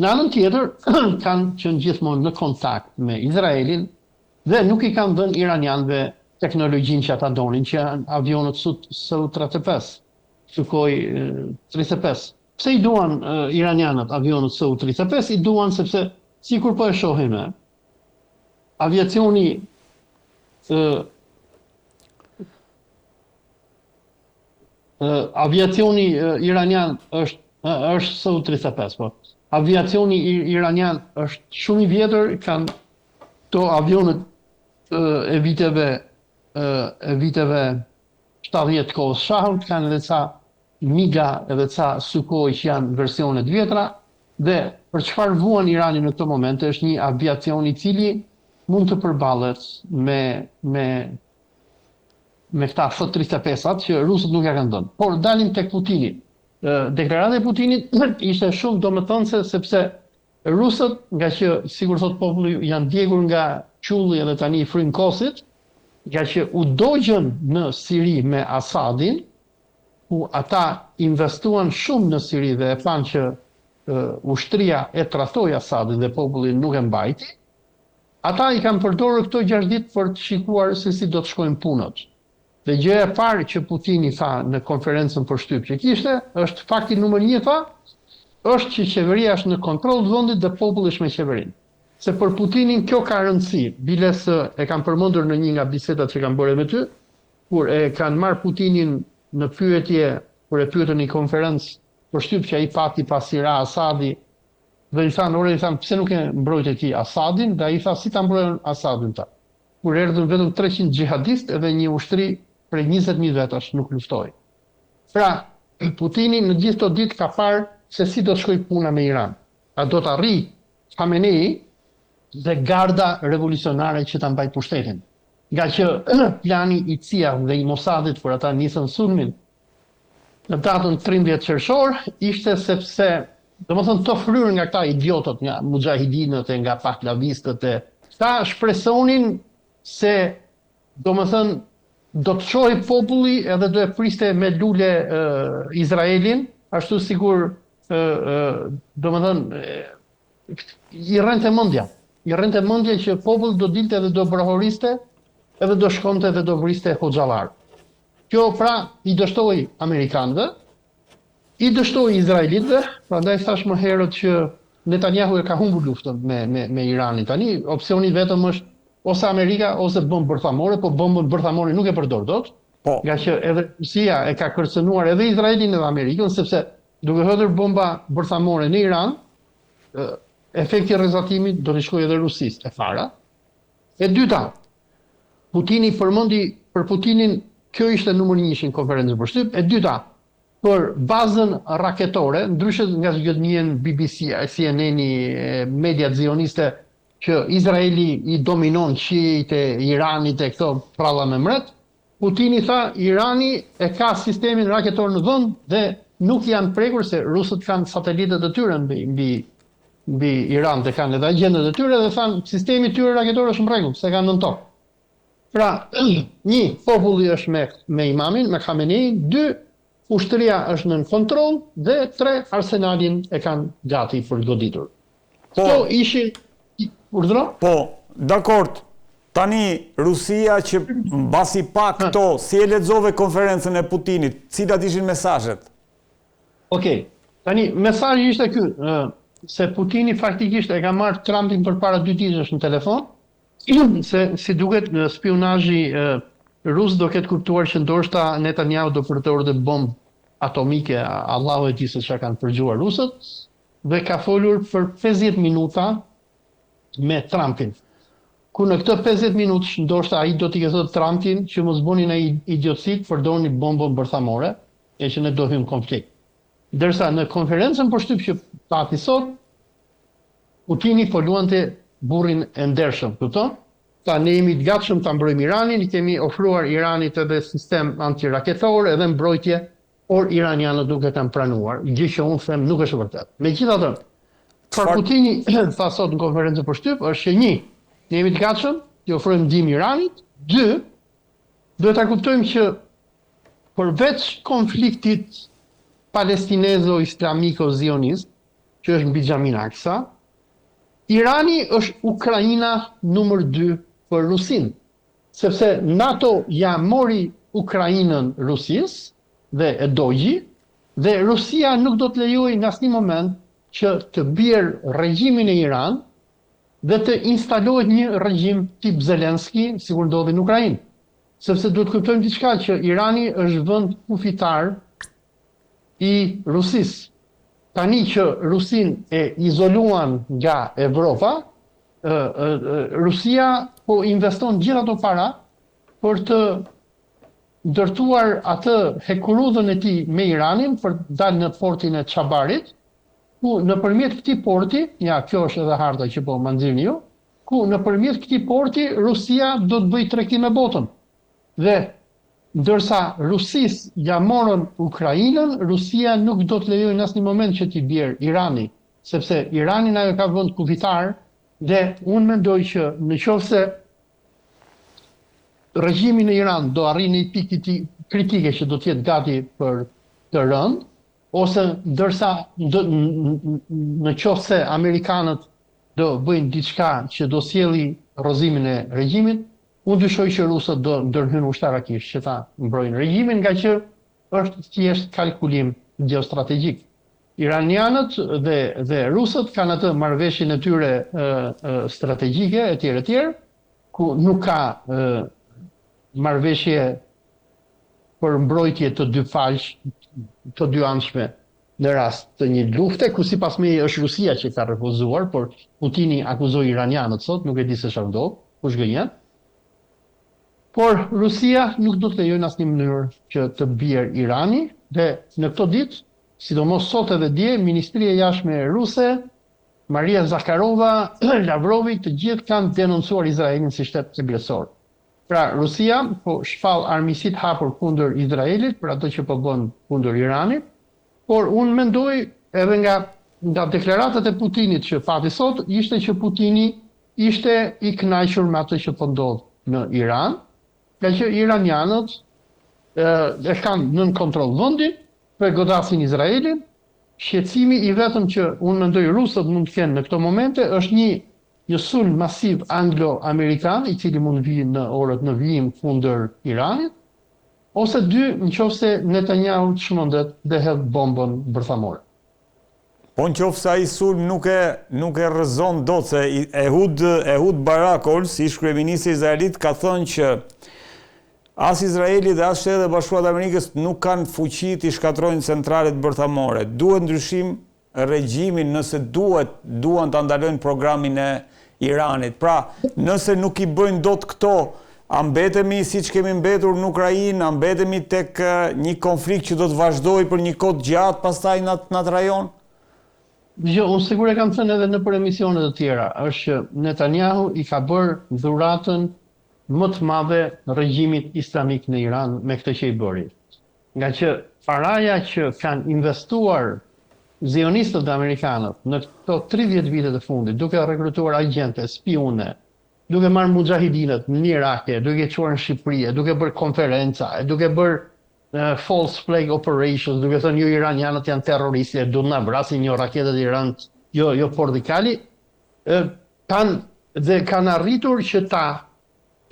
Në anën tjetër, kanë qenë gjithmonë në kontakt me Izraelin dhe nuk i kanë dhënë iranianëve teknologjinë që ata donin, që janë avionët Su-35, Sukhoi 35. Pse i duan iranianët avionët Su-35? I duan sepse, sikur po e shohim, aviacioni aviacioni iranian është Su-35, po. Aviacioni iranian është shumë i vjetër, kanë to avionët e viteve 70 kohës shahut, kanë edhe ca Miga edhe ca Sukhoi që janë versionet vjetra, dhe për çfarë vuan Irani në këtë moment është një aviacion i cili mund të përballet me këta F-35-at që rusët nuk ja kanë dhënë. Por dalim tek Putini. Deklarata e Putinit ishte shumë domethënëse, sepse rusët, nga që sikur thot populli, janë djegur nga qulli edhe tani i fryn kosit, nga që u dogjën në Siri me Asadin, ku ata investuan shumë në Siri dhe e panë që ushtria e tratoi Asadin dhe populli nuk e mbajti, ata i kanë përdorur këto 6 ditë për të shikuar se si do të shkojnë punët. Dhe gjëja e parë që Putini tha në konferencën për shtyp që kishte, është fakti numër 1 tha, është që qeveria është në kontroll të vendit dhe populli është me qeverinë. Se për Putinin kjo ka rëndësi, biles e kanë përmendur në një nga bisedat që kanë bërë me ty, kur e kanë marrë Putinin në pyetje, kur e pyetën në konferencë për shtyp që ai pati pasi ra Asadi, dhe i thanë, pse nuk e mbrojtë ti Asadin, dhe ai tha, si ta mbrojnë Asadin ta. Kur erdhën vetëm 300 xhihadistë edhe një ushtri prej 20.000 vetash nuk luftoi. Pra, Putini në gjithë këto ditë ka parë se si do të shkojë puna me Iran. A do të arrijë Khamenei dhe garda revolucionare që ta mbajë pushtetin. Nga që plani i CIA dhe i Mossadit kur ata nisën sulmin në datën 13 qershor ishte sepse, domethënë, të fryrë nga këta idiotët, nga mujahidinët e nga pahlavistët e këta shpresonin se, domethënë, do të çohej populli edhe do e priste me lule Izraelin, ashtu sikur domethënë i rrente mendja. I rrente mendja që populli do dilte edhe do brohoriste, edhe do shkonte edhe do vriste hoxhallar. Kjo pra i dështoi amerikanëve, i dështoi izraelitëve, prandaj thash më herët që Netanyahu e ka humbur luftën me Iranin. Tani opsioni vetëm është ose Amerika ose bombë bërthamore, po bombën bërthamore nuk e përdor dot, nga që edhe Rusia e ka kërcënuar edhe Izraelin edhe Amerikën, sepse duke hëdhur bomba bërthamore në Iran, efekti rrezatimit do të shkojë edhe Rusisë e para. E dyta, Putini përmendi për Putinin, kjo ishte numër 1 në konferencën për shtyp. E dyta, për bazën raketore, ndryshe nga që njën BBC, CNN, media zioniste, që Izraeli i dominon qiejt e Iranit e këto pralla me mret, Putini tha Irani e ka sistemin raketor në vend dhe nuk janë prekur se rusët kanë satelitet e tyre mbi Iran dhe kanë edhe agjendat e tyre dhe thanë sistemi i tyre raketor është në rregull, se kanë në tokë. Pra, 1, populli është me imamin, me Khamenei, 2, ushtria është në kontroll dhe 3, arsenalin e kanë gati për goditur. Këto ishin urdhëro? Po, dakord. Tani Rusia që mbasi pak këto, si e lexove konferencën e Putinit, cilat ishin mesazhet? Okej. Tani mesazhi ishte ky, se Putini faktikisht e ka marrë Trumpin përpara 2 ditësh në telefon, se si duket spionazhi rus do ketë kuptuar që ndoshta Netanyahu do përdorë bombë atomike, Allahu e di se çka kanë përgjuar rusët, dhe ka folur për 50 minuta me Trumpin. Ku në këtë 50 minutë ndoshta ai do t'i thotë Trumpin që mos bëni ai idiotësit, përdorni bombën bërthamore, e që ne do hym konflikt. Ndërsa në konferencën për shtyp që pati sot, Putini po luante burrin e ndershëm, kupton? Ta ne jemi të gatshëm ta mbrojmë Iranin, i kemi ofruar Iranit edhe sistem antiraketor edhe mbrojtje, por iranianët nuk e kanë pranuar, gjë që unë them nuk është vërtet. Megjithatë, çfarë Putini tha sot në konferencën për shtyp është që 1, ne jemi të gatshëm t'i ofrojmë ndihmë Iranit, 2, duhet ta kuptojmë që përveç konfliktit palestinezo-islamiko-zionist, që është mbi xhamin Aksa, Irani është Ukraina numër 2 për Rusin, sepse NATO ja mori Ukrainën Rusisë dhe e dogji, dhe Rusia nuk do të lejojë në asnjë moment që të bjerë regjimin e Iran dhe të instalohet një regjim tip Zelenski, sikur ndodhi në Ukrainë. Sepse duhet të kuptojmë diçka, që Irani është vend kufitar i Rusisë. Tani që Rusin e izoluan nga Evropa, Rusia po investon gjithë ato para për të ndërtuar atë hekurudhën e tij me Iranin për të dalë në portin e Çabarit, ku nëpërmjet këtij porti, ja kjo është edhe harta që po ma nxirni ju, ku nëpërmjet këtij porti Rusia do të bëjë tregtim me botën. Dhe ndërsa Rusis ja morën Ukrainën, Rusia nuk do të lejojë në asnjë moment që t'i bjerë Irani, sepse Irani ajo ka vend kufitar, dhe unë mendoj që nëse regjimi në Iran do arrijë një pikë kritike që do të jetë gati për të rënë, ose ndërsa nëse amerikanët do bëjnë diçka që do sjellë rrozimin e regjimit, unë dyshoj që rusët do ndërhyjnë ushtarakisht që ta mbrojnë regjimin, nga që është thjesht kalkulim geostrategjik. Iranianët dhe rusët kanë atë marrëveshjen e tyre strategjike etj, ku nuk ka marrëveshje për mbrojtje të dyfalsh, të dyanshme në rast të një lufte, ku sipas meje është Rusia që ka refuzuar, por Putini akuzoi iranianët sot, nuk e di se çfarë ndodh, kush gënjen. Por Rusia nuk do të lejojë në asnjë mënyrë që të bjerë Irani, dhe në këto ditë, sidomos sot edhe dje, Ministria e Jashtme ruse, Maria Zakharova, Lavrovi, të gjithë kanë denoncuar Izraelin si shtet agresor. Pra, Rusia po shpall armiqësi të hapur kundër Izraelit për ato që po bën kundër Iranit, por unë mendoj edhe nga deklaratat e Putinit që pati sot, ishte që Putini ishte i kënaqur me ato që po ndodh në Iran, nga që iranianët e kanë nën kontroll vendin, godasin Izraelin. Shqetësimi i vetëm që unë mendoj rusët mund të kenë në këto momente është një sulm masiv anglo-amerikan, i cili mund vijë në orët në vijim kundër Iranit, ose dy, nëse Netanyahu çmendet dhe hedh bombën bërthamore. Po nëse ai sulm nuk e rrezon dot, se Ehud Barak, ish kryeministri izraelit, ka thënë që as Izraeli dhe as Shtetet e Bashkuara të Amerikës nuk kanë fuqi të shkatrojnë centralet bërthamore. Duhet ndryshim regjimin nëse duan të ndalojnë programin e Iranit. Pra, nëse nuk i bëjnë dot këto, a mbetemi siç kemi mbetur në Ukrainë, a mbetemi tek një konflikt që do të vazhdojë për një kohë gjatë pastaj në atë rajon? Jo, unë sigur e kam thënë edhe në për emisionet të tjera, është që Netanyahu i ka bërë dhuratën më të madhe regjimit islamik në Iran me këtë që i bëri. Nga që paraja që kanë investuar zionistët dhe amerikanët në këto 30 vitet e fundit, duke rekrutuar agjente, spione, duke marrë mujahidinët në Irake, duke çuar në Shqipëri, duke bërë konferenca, duke bërë false flag operations, duke thënë jo iranianët janë terroristë, do na vrasin një raketet e Iran, jo pordikali, kanë arritur që ta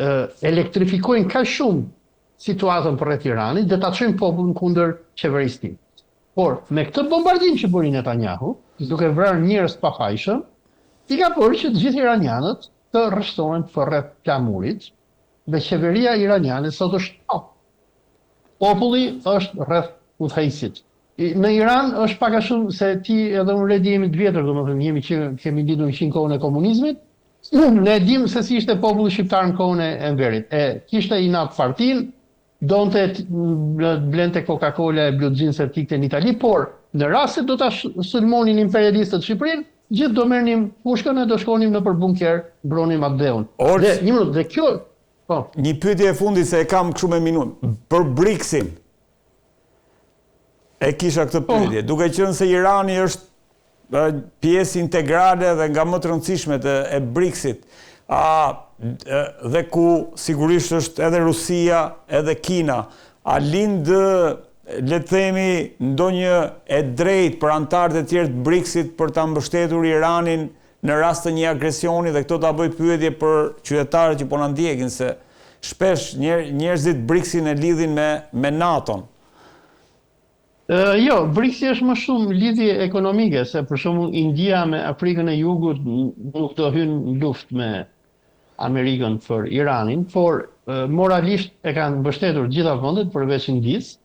elektrifikojnë ka shumë situatën përreth Iranit dhe ta çojnë popullin kundër qeverisë tij. Por me këtë bombardim që bëri Netanyahu, duke vrarë njerëz të pafajshëm, i ka bërë që të gjithë iranianët të rreshtohen përreth plamurit dhe qeveria iraniane sot është populli është rreth udhëheqësit. Në Iran është pak a shumë se ti edhe unë redi jemi të vjetër, domethënë kemi lidhur në kohën e komunizmit. Ne dim se si ishte populli shqiptar në kohën e Enverit. Kishte inat partin, donte blente Coca-Cola e Blue Jeans e tikte në Itali, por në rast se do ta sulmonin imperialistët Shqipërinë, gjithë do merrnim pushkën e do shkonim nëpër bunker, mbronim Abdeun. Dhe një minutë, dhe kjo, po. Një pyetje e fundit se e kam kështu me minutë. Për BRICS-in. E kisha këtë pyetje, duke qenë se Irani është pjesë integrale dhe nga më të rëndësishmet e BRICS-it, dhe ku sigurisht është edhe Rusia, edhe Kina, a lind le të themi, ndonjë e drejtë për anëtarët e tjerë të BRICS-it për ta mbështetur Iranin në rast të një agresioni, dhe këto ta bëj pyetje për qytetarët që po na ndjekin, se shpesh njerëzit BRICS-in e lidhin me NATO-n. Jo, BRICS-i është më shumë lidhje ekonomike, se për shembull India me Afrikën e Jugut nuk do hynë në luftë me Amerikën për Iranin, por moralisht e kanë mbështetur gjitha vendet përveç Indisë.